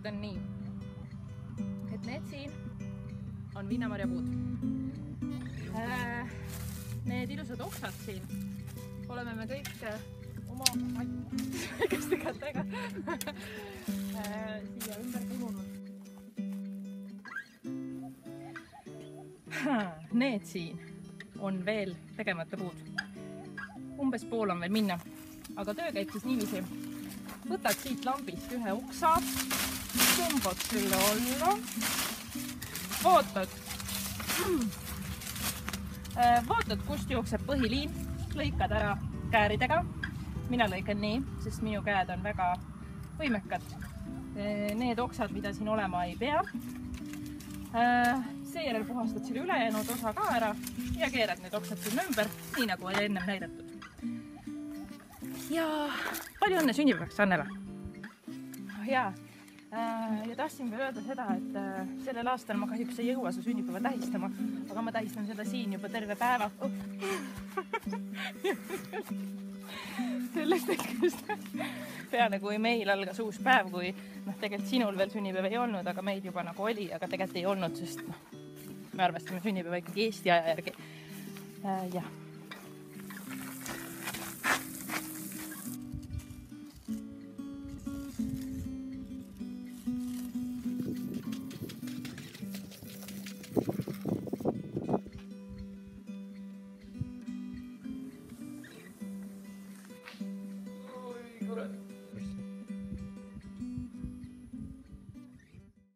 on nii, et need siin on viinamarjapuud. Need ilusad oksad siin oleme me kõik oma väikeste kätega siia ümber puhunud. Need siin on veel tegemata puud. Umbes pool on veel minna, aga töö käib siis niiviisi. Võtad siit lambist ühe oksa, tõmbad selle alla, vaatad, kust jookseb põhiliin, lõikad ära kääridega. Mina lõikan nii, sest minu käed on väga võimekad. Need oksad, mida siin olema ei pea. Seejärel puhastad selle ülejäänud osa ka ära ja keerad need oksad sinna ümber, nii nagu oli ennem näidatud. Ja palju õnne sünnipäevaks, Annele! Ja tahtsin veel öelda seda, et sellel aastal ma kahjuks ei jõua su sünnipäeva tähistama, aga ma tähistan seda siin juba terve päeva. Sellest hetkest peale, kui meil algas uus päev, kui tegelikult sinul veel sünnipäev ei olnud, aga meid juba nagu oli, aga tegelikult ei olnud, sest me arvestame sünnipäeva ikkagi Eesti aja järgi. Jah.